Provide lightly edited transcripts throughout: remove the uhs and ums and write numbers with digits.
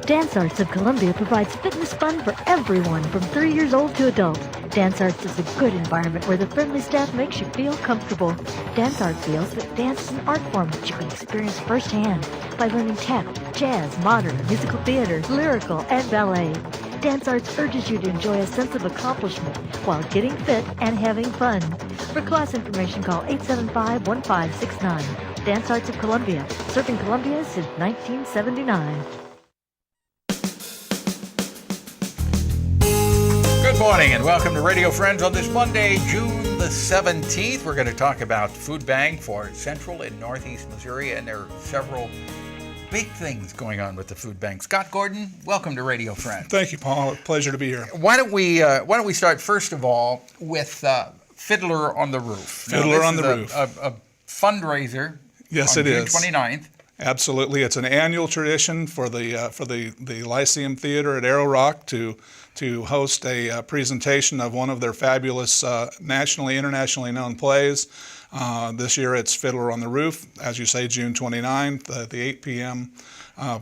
Dance Arts of Columbia provides fitness fun for everyone from 3 years old to adult. Dance Arts is a good environment where the friendly staff makes you feel comfortable. Dance Arts feels that dance is an art form that you can experience firsthand by learning tap, jazz, modern, musical theater, lyrical, and ballet. Dance Arts urges you to enjoy a sense of accomplishment while getting fit and having fun. For class information, call 875-1569. Dance Arts of Columbia, serving Columbia since 1979. Good morning and welcome to Radio Friends on this Monday, June the 17th. We're going to talk about Foodbank for Central and Northeast Missouri, and there are several big things going on with the Foodbank. Scott Gordon, welcome to Radio Friends. Thank you, Paul. Pleasure to be here. Why don't we start first of all with Fiddler on the Roof? Fiddler on the Roof. A fundraiser. Yes, on it June is. 29th. Absolutely. It's an annual tradition for the Lyceum Theatre at Arrow Rock to host a presentation of one of their fabulous nationally, internationally known plays. This year it's Fiddler on the Roof, as you say, June 29th. The 8 p.m.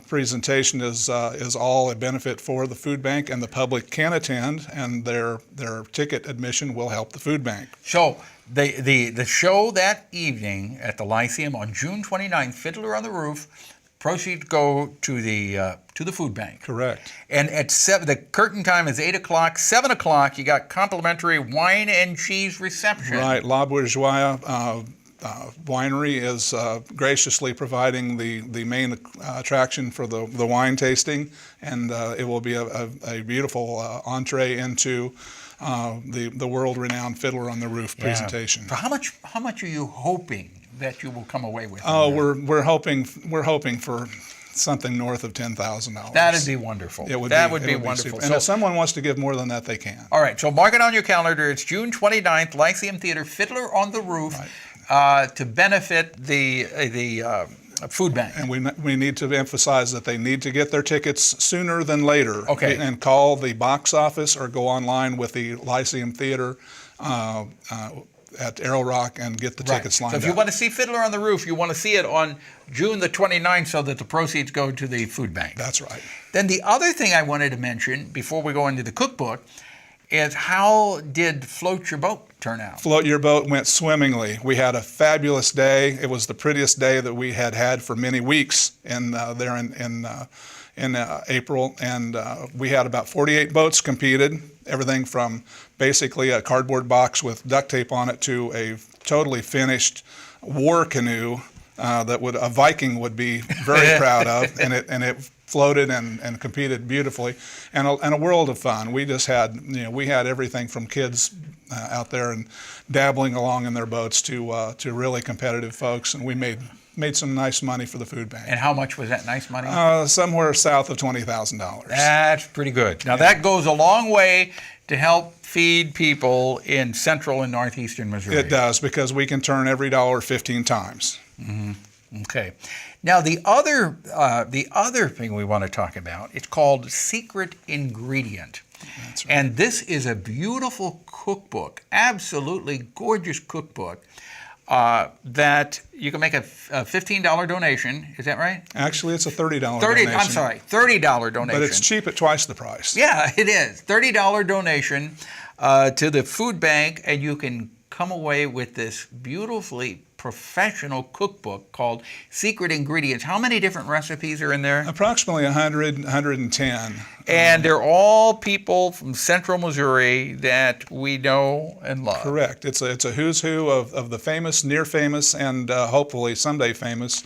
Presentation is all a benefit for the food bank, and the public can attend, and their ticket admission will help the food bank. So the show that evening at the Lyceum on June 29th, Fiddler on the Roof, proceeds go to the food bank. Correct. And at the curtain time is 8 o'clock. 7 o'clock, you got complimentary wine and cheese reception. Right. La Bourgeois Winery is graciously providing the main attraction for the wine tasting, and it will be a beautiful entree into the world-renowned Fiddler on the Roof presentation. So how much are you hoping that you will come away with? Oh, we're hoping for something north of $10,000. That'd be wonderful. That would be wonderful. And if someone wants to give more than that, they can. All right, so mark it on your calendar. It's June 29th, Lyceum Theatre, Fiddler on the Roof, to benefit the food bank. And we need to emphasize that they need to get their tickets sooner than later. Okay. And call the box office or go online with the Lyceum Theatre at Arrow Rock and get the tickets lined up. So if you want to see Fiddler on the Roof, you want to see it on June the 29th so that the proceeds go to the food bank. That's right. Then the other thing I wanted to mention before we go into the cookbook is, how did Float Your Boat turn out? Float Your Boat went swimmingly. We had a fabulous day. It was the prettiest day that we had for many weeks in April, and we had about 48 boats competed, everything from basically a cardboard box with duct tape on it to a totally finished war canoe that a Viking would be very proud of, and it floated and competed beautifully, and a world of fun. We just had everything from kids out there and dabbling along in their boats to really competitive folks, and we made some nice money for the food bank. And how much was that nice money? Somewhere south of $20,000. That's pretty good. Now that goes a long way to help feed people in central and northeastern Missouri. It does, because we can turn every dollar 15 times. Mm-hmm. Okay. Now the other thing we want to talk about, it's called Secret Ingredient. That's right. And this is a beautiful cookbook, absolutely gorgeous cookbook, that you can make a $15 donation. Is that right? Actually, it's a $30 donation. I'm sorry, $30 donation. But it's cheap at twice the price. Yeah, it is. $30 donation to the food bank, and you can come away with this beautifully professional cookbook called Secret Ingredients. How many different recipes are in there? Approximately 110. And they're all people from central Missouri that we know and love. Correct. It's a who's who of the famous, near famous, and hopefully someday famous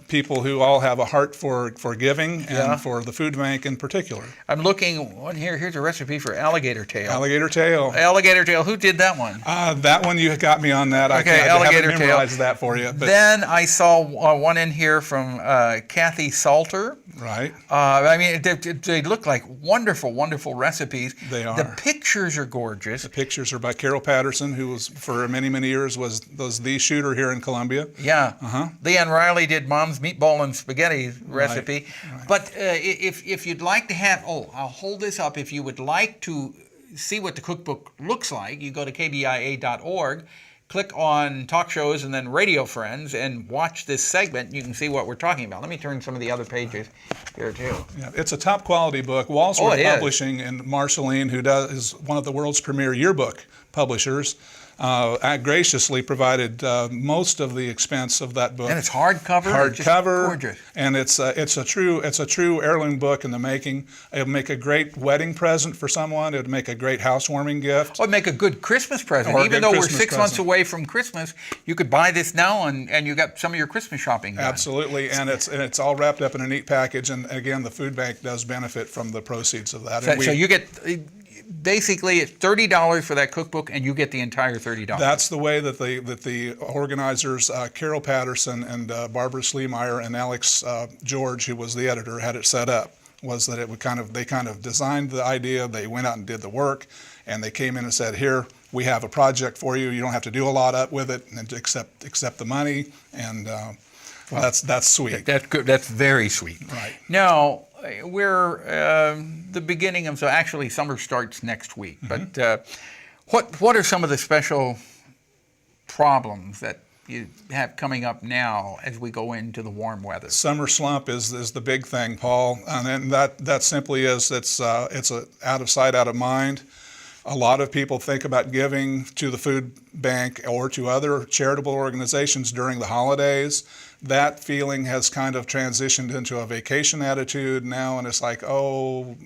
people who all have a heart for giving and for the food bank in particular. I'm looking one here. Here's a recipe for alligator tail. Alligator tail. Alligator tail. Who did that one? That one, you got me on that. Okay, I alligator haven't memorized that for you. But then I saw one in here from Kathy Salter. Right. I mean, they look like wonderful, wonderful recipes. They are. The pictures are gorgeous. The pictures are by Carol Patterson, who was for many, many years was the shooter here in Columbia. Yeah. Uh-huh. Leanne Riley did Mom's Meatball and Spaghetti recipe. Right. But if you'd like to have, I'll hold this up. If you would like to see what the cookbook looks like, you go to kbia.org, click on talk shows and then Radio Friends and watch this segment. You can see what we're talking about. Let me turn some of the other pages here too. Yeah, it's a top quality book. Walsworth it is. Publishing in Marceline, who is one of the world's premier yearbook publishers, graciously provided most of the expense of that book. And it's hardcover. Hardcover, gorgeous. And it's a true heirloom book in the making. It would make a great wedding present for someone. It would make a great housewarming gift. Or make a good Christmas present. Or a Even good though Christmas we're 6 months present. away from Christmas, you could buy this now and you got some of your Christmas shopping done. Absolutely, and it's all wrapped up in a neat package. And again, the food bank does benefit from the proceeds of that. So you get. Basically, it's $30 for that cookbook, and you get the entire $30. That's the way that the organizers, Carol Patterson and Barbara Sleemeyer and Alex George, who was the editor, had it set up. Was that it would they kind of designed the idea, they went out and did the work, and they came in and said, here, we have a project for you. You don't have to do a lot with it, and accept the money, and that's sweet. That's good. That's very sweet. Right. Now, we're the beginning of, so actually summer starts next week, but what are some of the special problems that you have coming up now as we go into the warm weather? Summer slump is the big thing, Paul, and that simply is it's a out of sight, out of mind. A lot of people think about giving to the food bank or to other charitable organizations during the holidays. That feeling has kind of transitioned into a vacation attitude now, and it's like, oh,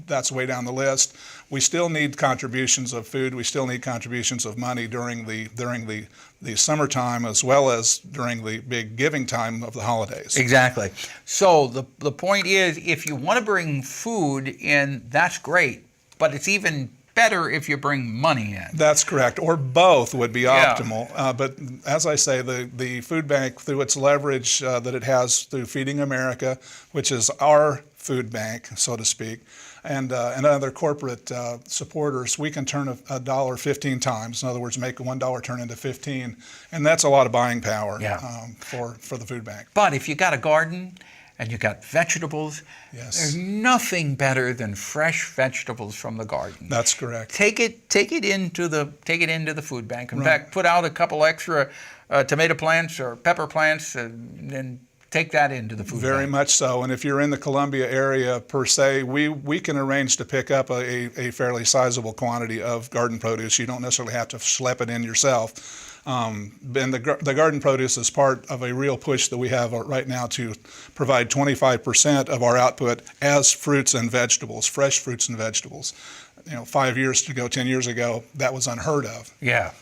that's way down the list. We still need contributions of food. We still need contributions of money during the summertime, as well as during the big giving time of the holidays. Exactly. So the point is, if you want to bring food in, that's great, but it's even better if you bring money in. That's correct, or both would be optimal. But as I say, the food bank, through its leverage that it has through Feeding America, which is our food bank, so to speak, and other corporate supporters, we can turn a dollar 15 times. In other words, make $1 turn into 15, and that's a lot of buying power for the food bank. But if you got a garden and you got vegetables, yes, there's nothing better than fresh vegetables from the garden. That's correct. Take it into the food bank. In fact, put out a couple extra tomato plants or pepper plants, and then take that into the food bank. Very much so. And if you're in the Columbia area per se, we can arrange to pick up a fairly sizable quantity of garden produce. You don't necessarily have to schlep it in yourself. And the garden produce is part of a real push that we have right now to provide 25% of our output as fruits and vegetables, fresh fruits and vegetables. 5 years ago, 10 years ago, that was unheard of. Yeah.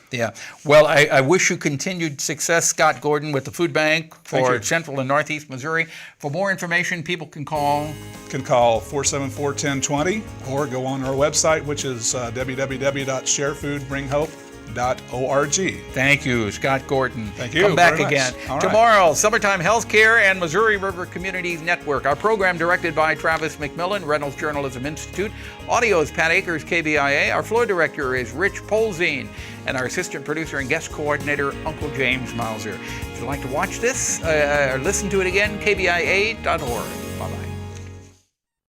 Well, I wish you continued success, Scott Gordon, with the Food Bank for Central and Northeast Missouri. For more information, people can call 474-1020 or go on our website, which is www.sharefoodbringhope.org. Thank you, Scott Gordon. Thank you. Come back very again. much. All right. Tomorrow, Summertime Healthcare and Missouri River Communities Network. Our program directed by Travis McMillan, Reynolds Journalism Institute. Audio is Pat Akers, KBIA. Our floor director is Rich Polzine. And our assistant producer and guest coordinator, Uncle James Mauser. If you'd like to watch this or listen to it again, kbia.org.